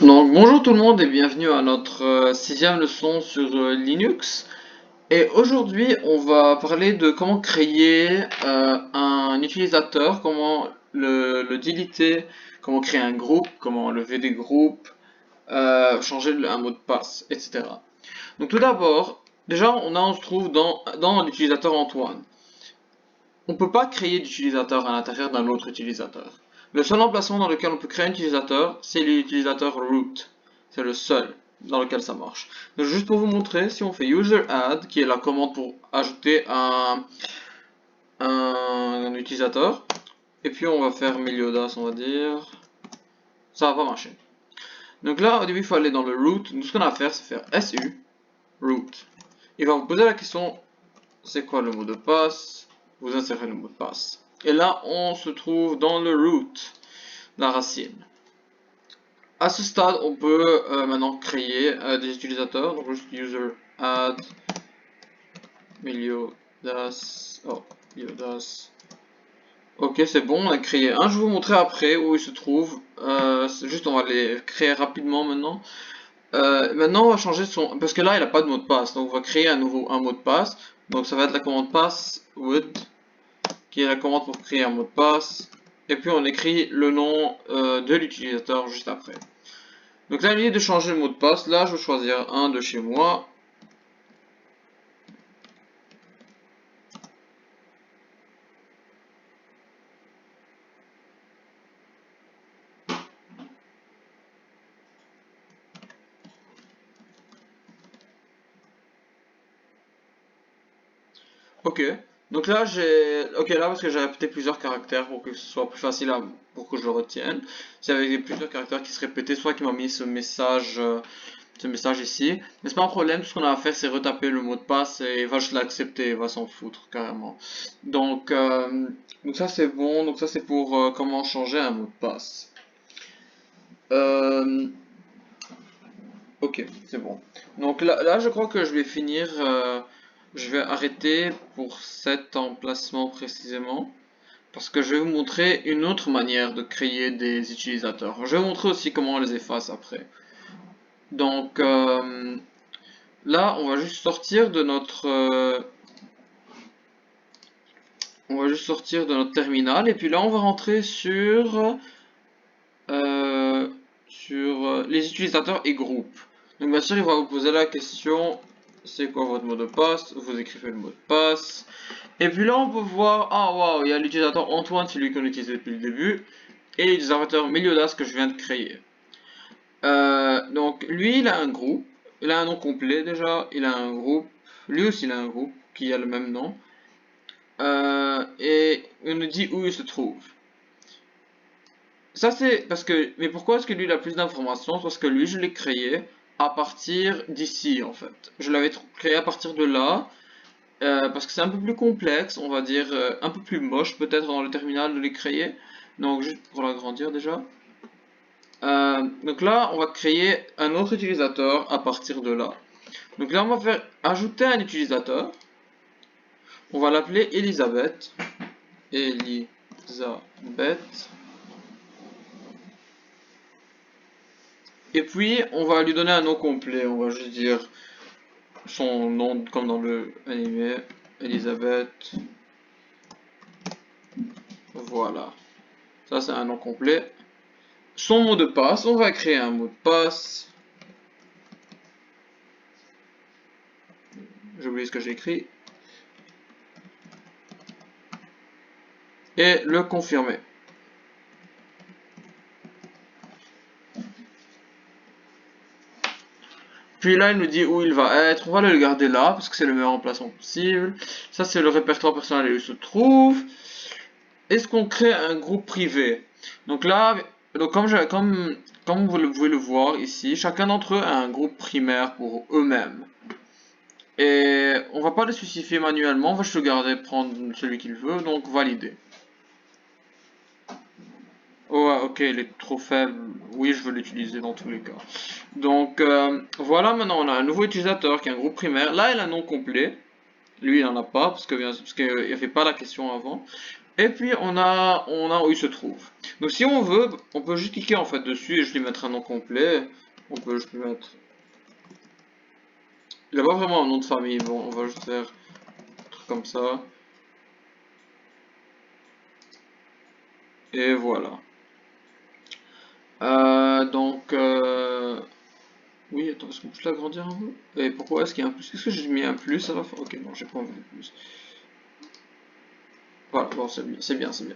Donc bonjour tout le monde et bienvenue à notre sixième leçon sur Linux. Et aujourd'hui on va parler de comment créer un utilisateur, comment le deleter, comment créer un groupe, comment enlever des groupes, changer un mot de passe, etc. Donc tout d'abord, déjà on se trouve dans l'utilisateur Antoine. On ne peut pas créer d'utilisateur à l'intérieur d'un autre utilisateur. Le seul emplacement dans lequel on peut créer un utilisateur, c'est l'utilisateur root. C'est le seul dans lequel ça marche. Donc juste pour vous montrer, si on fait user add, qui est la commande pour ajouter un utilisateur, et puis on va faire Meliodas, on va dire, ça va pas marcher. Donc là, au début, il faut aller dans le root. Donc ce qu'on a à faire, c'est faire su root. Il va vous poser la question, c'est quoi le mot de passe? Vous insérez le mot de passe. Et là, on se trouve dans le root, la racine. À ce stade, on peut maintenant créer des utilisateurs. Donc juste user add Meliodas. Oh, Meliodas. Ok, c'est bon, on a créé un. Je vais vous montrer après où il se trouve. C'est juste, on va les créer rapidement maintenant. Maintenant, on va changer son. Parce que là, il n'a pas de mot de passe. Donc, on va créer un mot de passe. Donc, ça va être la commande password, qui est la commande pour créer un mot de passe. Et puis, on écrit le nom de l'utilisateur juste après. Donc là, l'idée de changer le mot de passe, là, je vais choisir un de chez moi. Ok. Donc là, ok, là, parce que j'ai répété plusieurs caractères pour que ce soit plus facile pour que je le retienne. C'est avec plusieurs caractères qui se répétaient, soit qui m'a mis ce message ici. Mais c'est pas un problème, tout ce qu'on a à faire, c'est retaper le mot de passe et il va juste l'accepter, il va s'en foutre carrément. Donc, donc ça c'est bon, donc ça c'est pour comment changer un mot de passe. Euh, ok, c'est bon. Donc là, je crois que je vais finir, je vais arrêter pour cet emplacement précisément. Parce que je vais vous montrer une autre manière de créer des utilisateurs. Je vais vous montrer aussi comment on les efface après. Donc là, on va juste sortir de notre terminal et puis là, on va rentrer euh, sur les utilisateurs et groupes. Donc bien sûr, il va vous poser la question, c'est quoi votre mot de passe? Vous écrivez le mot de passe. Et puis là, on peut voir, ah waouh, il y a l'utilisateur Antoine, c'est lui qu'on utilisait depuis le début, et l'utilisateur Meliodas que je viens de créer. Donc lui, il a un groupe, il a un nom complet déjà, il a un groupe, lui aussi il a un groupe qui a le même nom, et on nous dit où il se trouve. Ça c'est parce que, mais pourquoi est-ce que lui il a plus d'informations? Parce que lui je l'ai créé à partir d'ici en fait. Je l'avais créé à partir de là, parce que c'est un peu plus complexe, on va dire, un peu plus moche peut-être dans le terminal de les créer. Donc juste pour l'agrandir déjà. Donc là, on va créer un autre utilisateur à partir de là. Donc là, on va faire ajouter un utilisateur. On va l'appeler Elisabeth. Elisabeth. Et puis, on va lui donner un nom complet. On va juste dire son nom comme dans le animé. Elisabeth. Voilà. Ça, c'est un nom complet. Son mot de passe. On va créer un mot de passe. J'ai oublié ce que j'ai écrit. Et le confirmer. Puis là, il nous dit où il va être. On va le garder là parce que c'est le meilleur emplacement possible. Ça, c'est le répertoire personnel où il se trouve. Est-ce qu'on crée un groupe privé? Donc là, donc comme vous pouvez le voir ici, chacun d'entre eux a un groupe primaire pour eux-mêmes. Et on va pas le spécifier manuellement, on va juste le garder, prendre celui qu'il veut, donc valider. Oh, ok, il est trop faible. Oui, je veux l'utiliser dans tous les cas. Donc voilà, maintenant on a un nouveau utilisateur qui est un groupe primaire. Là, il a un nom complet. Lui, il n'en a pas parce qu'il n'y avait pas la question avant. Et puis on a où il se trouve. Donc si on veut, on peut juste cliquer en fait dessus et juste lui mettre un nom complet. On peut juste lui mettre. Il n'a pas vraiment un nom de famille, bon, on va juste faire un truc comme ça. Et voilà. Oui, attends, est-ce qu'on peut l'agrandir un peu? Et pourquoi est-ce qu'il y a un plus? Est-ce que j'ai mis un plus? Ça va faire. Ok, non, j'ai pas envie de plus. Voilà, bon, c'est bien, c'est bien, c'est bien.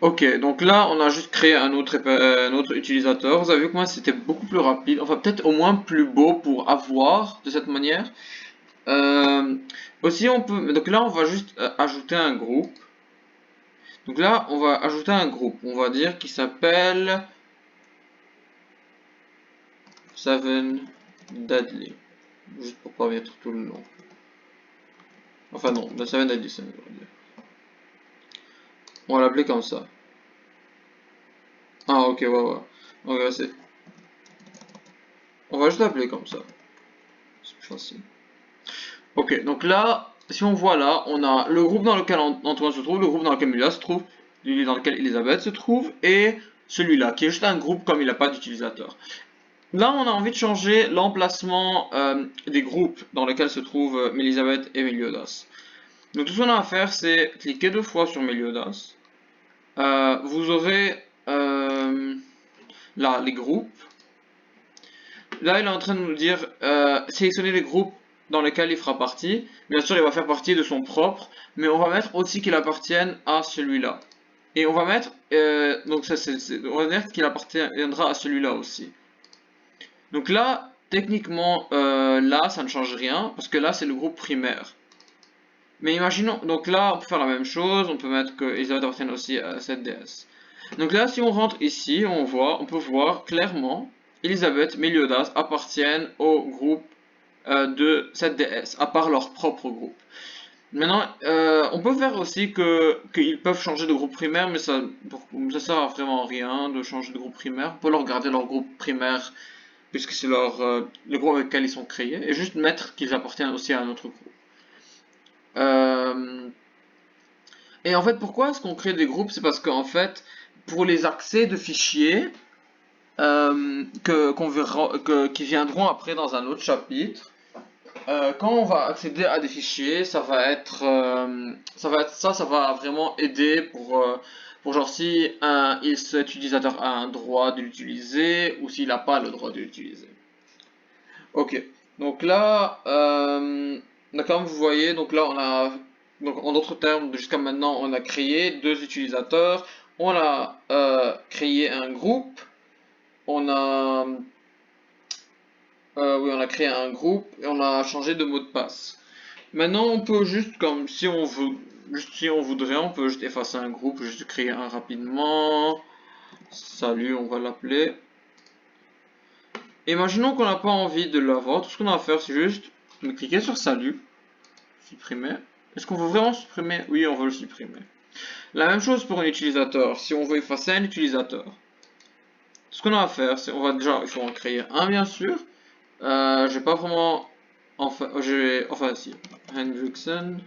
Ok, donc là, on a juste créé un autre utilisateur. Vous avez vu que moi, c'était beaucoup plus rapide. Enfin, peut-être au moins plus beau pour avoir de cette manière. Euh, Aussi, on peut. Donc là, on va juste ajouter un groupe. Donc là, on va ajouter un groupe. On va dire qu'il s'appelle Seven Deadly. Juste pour pas mettre tout le nom. Enfin non, The Seven Deadly Sins, on va dire. On va l'appeler comme ça. Ah ok, ouais, ouais. Ok, c'est. On va juste l'appeler comme ça. C'est plus facile. Ok, donc là, si on voit là, on a le groupe dans lequel Antoine se trouve, le groupe dans lequel Mila se trouve, celui dans lequel Elisabeth se trouve, et celui-là, qui est juste un groupe comme il n'a pas d'utilisateur. Là, on a envie de changer l'emplacement des groupes dans lesquels se trouvent Elisabeth et Meliodas. Donc tout ce qu'on a à faire, c'est cliquer 2 fois sur Meliodas. Vous aurez là les groupes. Là, il est en train de nous dire sélectionner les groupes dans lesquels il fera partie. Bien sûr, il va faire partie de son propre, mais on va mettre aussi qu'il appartienne à celui-là. Et on va mettre, donc ça, on va dire qu'il appartiendra à celui-là aussi. Donc là, techniquement, là, ça ne change rien, parce que là, c'est le groupe primaire. Mais imaginons, donc là, on peut faire la même chose, on peut mettre que Elisabeth appartiennent aussi à cette déesse. Donc là, si on rentre ici, on peut voir clairement Elisabeth, Meliodas appartiennent au groupe de cette déesse, à part leur propre groupe. Maintenant, on peut faire aussi qu'ils peuvent changer de groupe primaire, mais ça sert à vraiment rien de changer de groupe primaire. On peut leur garder leur groupe primaire, puisque c'est le groupe avec lequel ils sont créés, et juste mettre qu'ils appartiennent aussi à un autre groupe. Euh, et en fait, pourquoi est-ce qu'on crée des groupes? C'est parce qu'en fait, pour les accès de fichiers, qui viendront après dans un autre chapitre. Quand on va accéder à des fichiers, ça va vraiment aider pour genre si cet utilisateur a un droit de l'utiliser ou s'il n'a pas le droit de l'utiliser. Ok, donc là, comme vous voyez, donc là on a, donc en d'autres termes, jusqu'à maintenant, on a créé 2 utilisateurs, on a créé un groupe. On a, oui, on a créé un groupe et on a changé de mot de passe. Maintenant, on peut juste, comme si on veut, juste si on voudrait, on peut juste effacer un groupe, juste créer un rapidement. Salut, on va l'appeler. Imaginons qu'on n'a pas envie de l'avoir. Tout ce qu'on a à faire, c'est juste cliquer sur salut, supprimer. Est-ce qu'on veut vraiment supprimer? Oui, on veut le supprimer. La même chose pour un utilisateur. Si on veut effacer un utilisateur, ce qu'on a à faire, c'est il faut en créer un bien sûr. J'ai pas vraiment. Enfin, si. Hendrickson.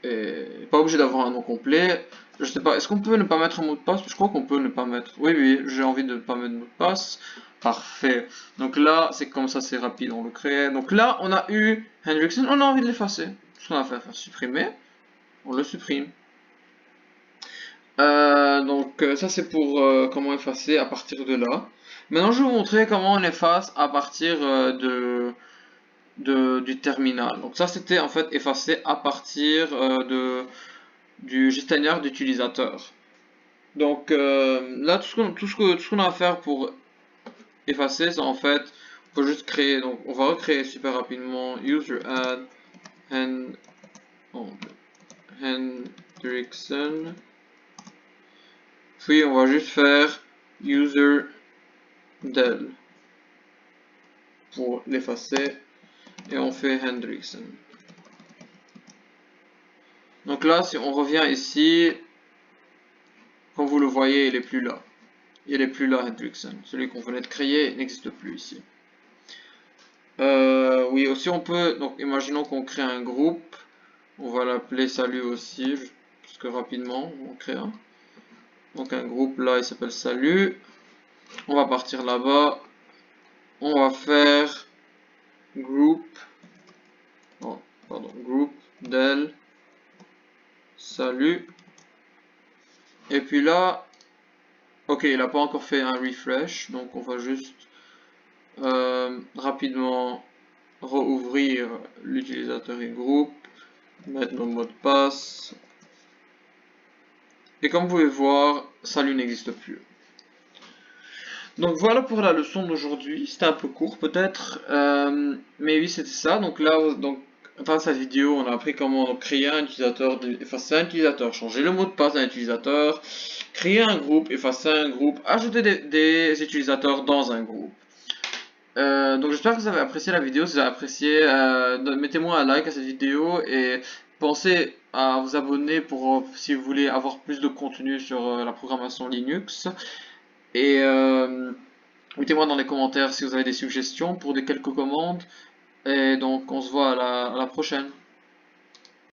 Et pas obligé d'avoir un nom complet. Je sais pas, est-ce qu'on peut ne pas mettre un mot de passe? Je crois qu'on peut ne pas mettre. Oui, oui, j'ai envie de ne pas mettre de mot de passe. Parfait. Donc là, c'est comme ça, c'est rapide, on le crée. Donc là, on a eu Hendrickson, on a envie de l'effacer. Ce qu'on a fait, faire supprimer. On le supprime. Ça c'est pour comment effacer à partir de là. Maintenant je vais vous montrer comment on efface à partir du terminal. Donc ça c'était en fait effacer à partir du gestionnaire d'utilisateur. Donc là tout ce qu'on a à faire pour effacer c'est en fait on peut juste créer, donc on va recréer super rapidement user add Hendrickson. Puis on va juste faire user del pour l'effacer et on fait Hendrickson. Donc là, si on revient ici, comme vous le voyez, il est plus là. Il est plus là, Hendrickson. Celui qu'on venait de créer n'existe plus ici. Oui, aussi on peut, donc imaginons qu'on crée un groupe. On va l'appeler salut aussi, parce que rapidement, on crée un. Donc un groupe là, il s'appelle salut. On va partir là-bas. On va faire group, oh, pardon, group del salut. Et puis là, ok, il n'a pas encore fait un refresh, donc on va juste rapidement rouvrir l'utilisateur et groupe, mettre nos mots de passe. Et comme vous pouvez voir, salut n'existe plus. Donc voilà pour la leçon d'aujourd'hui. C'était un peu court peut-être, mais oui c'était ça. Donc là, dans cette vidéo, on a appris comment créer un utilisateur, effacer un utilisateur, changer le mot de passe d'un utilisateur, créer un groupe, effacer un groupe, ajouter des utilisateurs dans un groupe. Donc j'espère que vous avez apprécié la vidéo. Si vous avez apprécié, mettez-moi un like à cette vidéo et pensez à vous abonner pour si vous voulez avoir plus de contenu sur la programmation Linux. Et mettez-moi dans les commentaires si vous avez des suggestions pour des quelques commandes. Et donc on se voit à la prochaine.